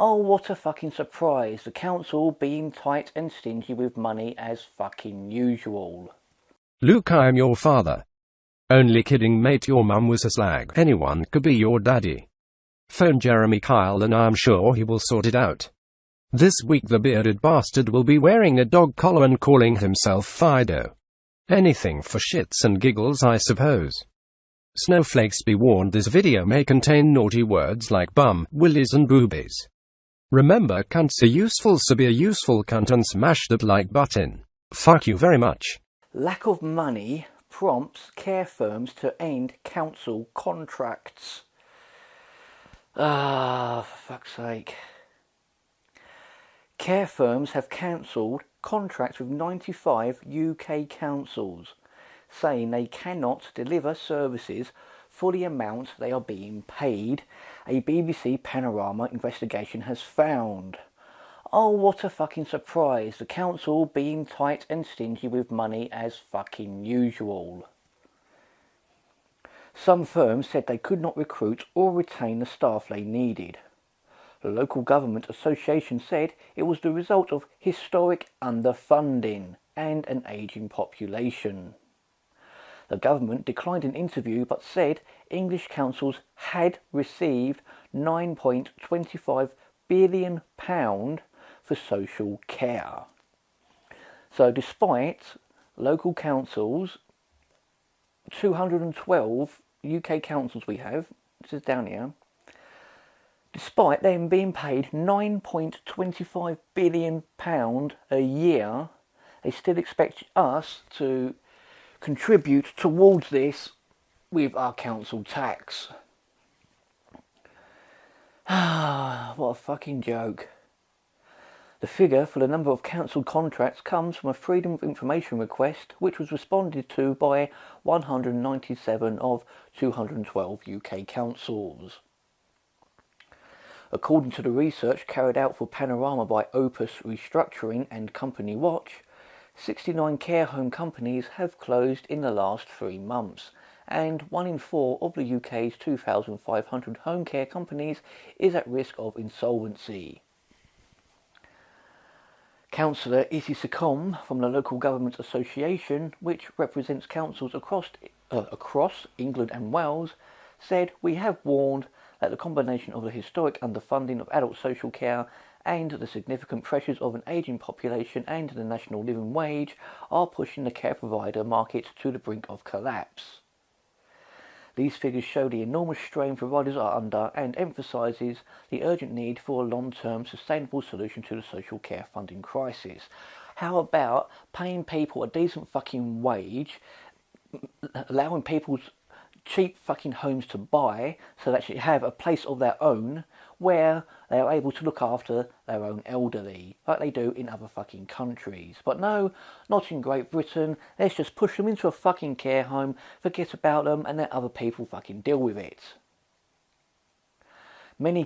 Oh, what a fucking surprise. The council being tight and stingy with money as fucking usual. Luke, I am your father. Only kidding, mate, your mum was a slag. Anyone could be your daddy. Phone Jeremy Kyle and I'm sure he will sort it out. This week the bearded bastard will be wearing a dog collar and calling himself Fido. Anything for shits and giggles, I suppose. Snowflakes, be warned, this video may contain naughty words like bum, willies and boobies. Remember, cunts are useful, so be a useful cunt and smash that like button. Fuck you very much. Lack of money prompts care firms to end council contracts. For fuck's sake. Care firms have cancelled contracts with 95 UK councils, saying they cannot deliver services for the amount they are being paid, a BBC Panorama investigation has found. Oh, what a fucking surprise. The council being tight and stingy with money as fucking usual. Some firms said they could not recruit or retain the staff they needed. The local government association said it was the result of historic underfunding and an ageing population. The government declined an interview but said English councils had received £9.25 billion for social care. So despite local councils, 212 UK councils we have, this is down here, despite them being paid £9.25 billion a year, they still expect us to contribute towards this with our council tax. What a fucking joke. The figure for the number of cancelled contracts comes from a Freedom of Information request which was responded to by 197 of 212 UK councils. According to the research carried out for Panorama by Opus Restructuring and Company Watch, 69 care home companies have closed in the last 3 months, and 1 in 4 of the UK's 2,500 home care companies is at risk of insolvency. Councillor Izzy Secombe from the Local Government Association, which represents councils across England and Wales, said, "We have warned that the combination of the historic underfunding of adult social care and the significant pressures of an ageing population and the national living wage are pushing the care provider market to the brink of collapse. These figures show the enormous strain providers are under and emphasises the urgent need for a long-term sustainable solution to the social care funding crisis." How about paying people a decent fucking wage, allowing people's cheap fucking homes to buy so they actually have a place of their own where they are able to look after their own elderly, like they do in other fucking countries. But no, not in Great Britain. Let's just push them into a fucking care home, forget about them, and let other people fucking deal with it. Many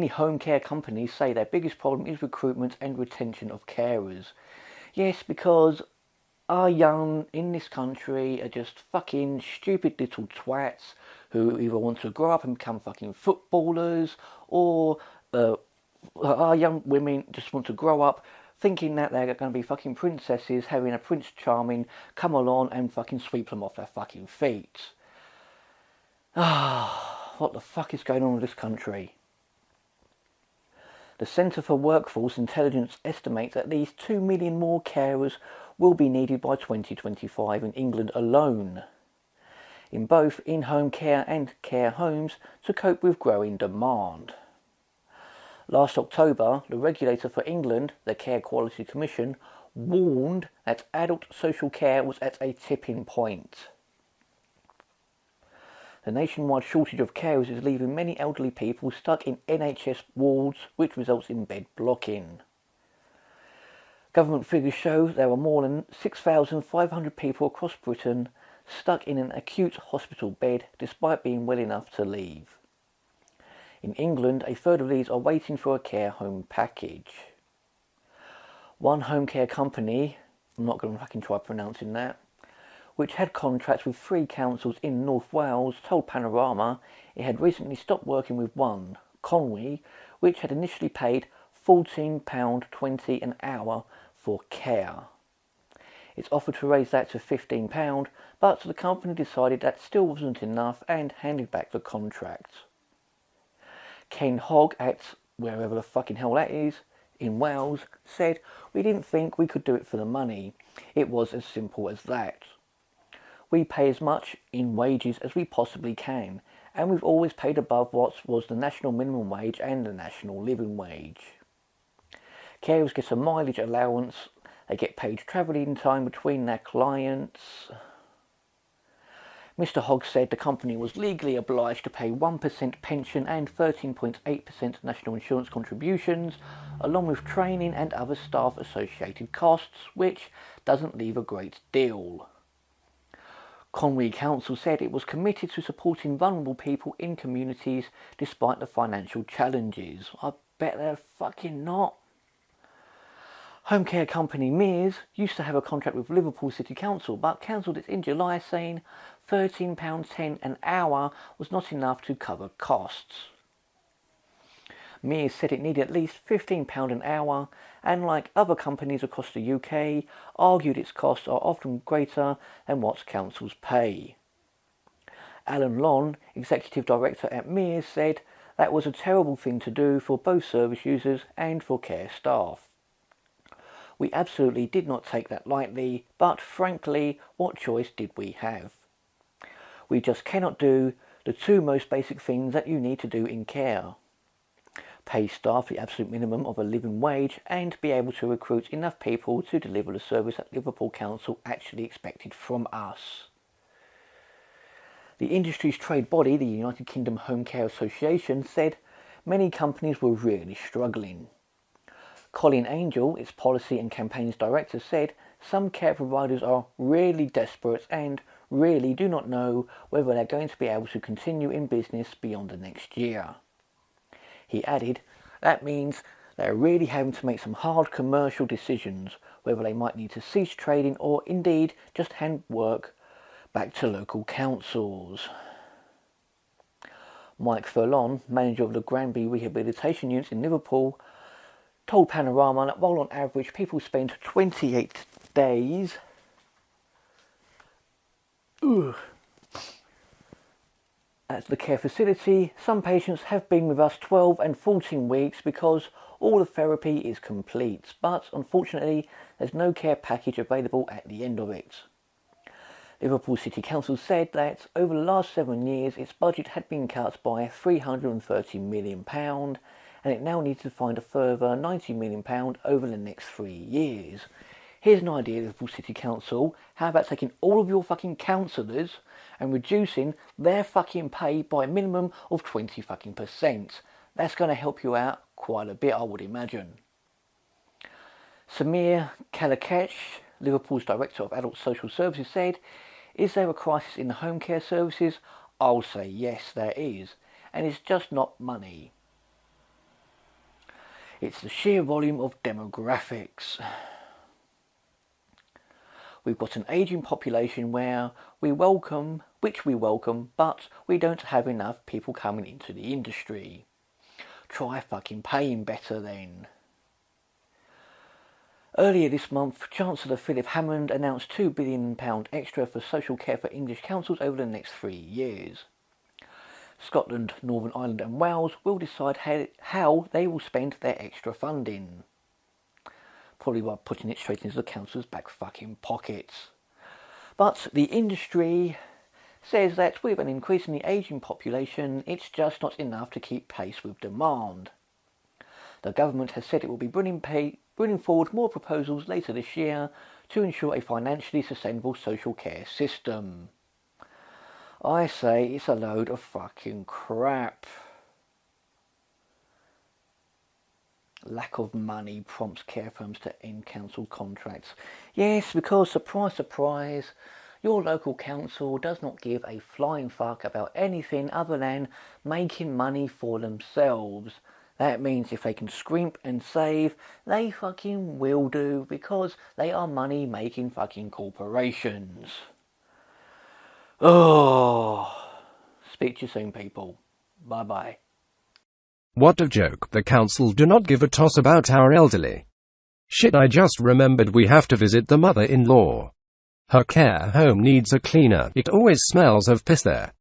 home care companies say their biggest problem is recruitment and retention of carers. Yes, because our young in this country are just fucking stupid little twats who either want to grow up and become fucking footballers, or our young women just want to grow up thinking that they're going to be fucking princesses, having a Prince Charming come along and fucking sweep them off their fucking feet. What the fuck is going on with this country? The Centre for Workforce Intelligence estimates at least 2 million more carers will be needed by 2025 in England alone, in both in-home care and care homes, to cope with growing demand. Last October, the regulator for England, the Care Quality Commission, warned that adult social care was at a tipping point. The nationwide shortage of carers is leaving many elderly people stuck in NHS wards, which results in bed blocking. Government figures show there are more than 6,500 people across Britain stuck in an acute hospital bed despite being well enough to leave. In England, a third of these are waiting for a care home package. One home care company, I'm not going to fucking try pronouncing that, which had contracts with 3 councils in North Wales, told Panorama it had recently stopped working with one, Conwy, which had initially paid £14.20 an hour for care. It's offered to raise that to £15, but the company decided that still wasn't enough and handed back the contract. Ken Hogg at wherever the fucking hell that is, in Wales, said, "We didn't think we could do it for the money. It was as simple as that. We pay as much in wages as we possibly can, and we've always paid above what was the national minimum wage and the national living wage. Carers get a mileage allowance, they get paid travelling time between their clients." Mr. Hogg said the company was legally obliged to pay 1% pension and 13.8% national insurance contributions, along with training and other staff associated costs, which doesn't leave a great deal. Conwy Council said it was committed to supporting vulnerable people in communities despite the financial challenges. I bet they're fucking not. Home care company Mears used to have a contract with Liverpool City Council but cancelled it in July, saying £13.10 an hour was not enough to cover costs. Mears said it needed at least £15 an hour and, like other companies across the UK, argued its costs are often greater than what councils pay. Alan Long, Executive Director at Mears, said that was a terrible thing to do for both service users and for care staff. "We absolutely did not take that lightly, but frankly, what choice did we have? We just cannot do the two most basic things that you need to do in care. Pay staff the absolute minimum of a living wage and be able to recruit enough people to deliver the service that Liverpool Council actually expected from us." The industry's trade body, the United Kingdom Home Care Association, said many companies were really struggling. Colin Angel, its policy and campaigns director, said some care providers are really desperate and really do not know whether they're going to be able to continue in business beyond the next year. He added, that means they're really having to make some hard commercial decisions, whether they might need to cease trading or indeed just hand work back to local councils. Mike Furlong, manager of the Granby Rehabilitation Unit in Liverpool, told Panorama that while on average people spend 28 days at the care facility, some patients have been with us 12 and 14 weeks because all the therapy is complete, but unfortunately there's no care package available at the end of it. Liverpool City Council said that over the last 7 years its budget had been cut by £330 million, and it now needs to find a further £90 million over the next 3 years. Here's an idea, Liverpool City Council. How about taking all of your fucking councillors and reducing their fucking pay by a minimum of 20%? That's going to help you out quite a bit, I would imagine. Samir Kalakesh, Liverpool's Director of Adult Social Services, said, "Is there a crisis in the home care services? I'll say yes, there is. And it's just not money. It's the sheer volume of demographics. We've got an ageing population which we welcome, but we don't have enough people coming into the industry. Try fucking paying better then." Earlier this month, Chancellor Philip Hammond announced £2 billion extra for social care for English councils over the next 3 years. Scotland, Northern Ireland and Wales will decide how they will spend their extra funding. Probably by putting it straight into the council's back fucking pockets. But the industry says that with an increasingly ageing population, it's just not enough to keep pace with demand. The government has said it will be bringing forward more proposals later this year to ensure a financially sustainable social care system. I say it's a load of fucking crap. Lack of money prompts care firms to end council contracts. Yes, because surprise, surprise, your local council does not give a flying fuck about anything other than making money for themselves. That means if they can scrimp and save, they fucking will do, because they are money making fucking corporations. Oh, speak to you soon, people. Bye bye. What a joke. The council do not give a toss about our elderly. Shit, I just remembered we have to visit the mother-in-law. Her care home needs a cleaner. It always smells of piss there.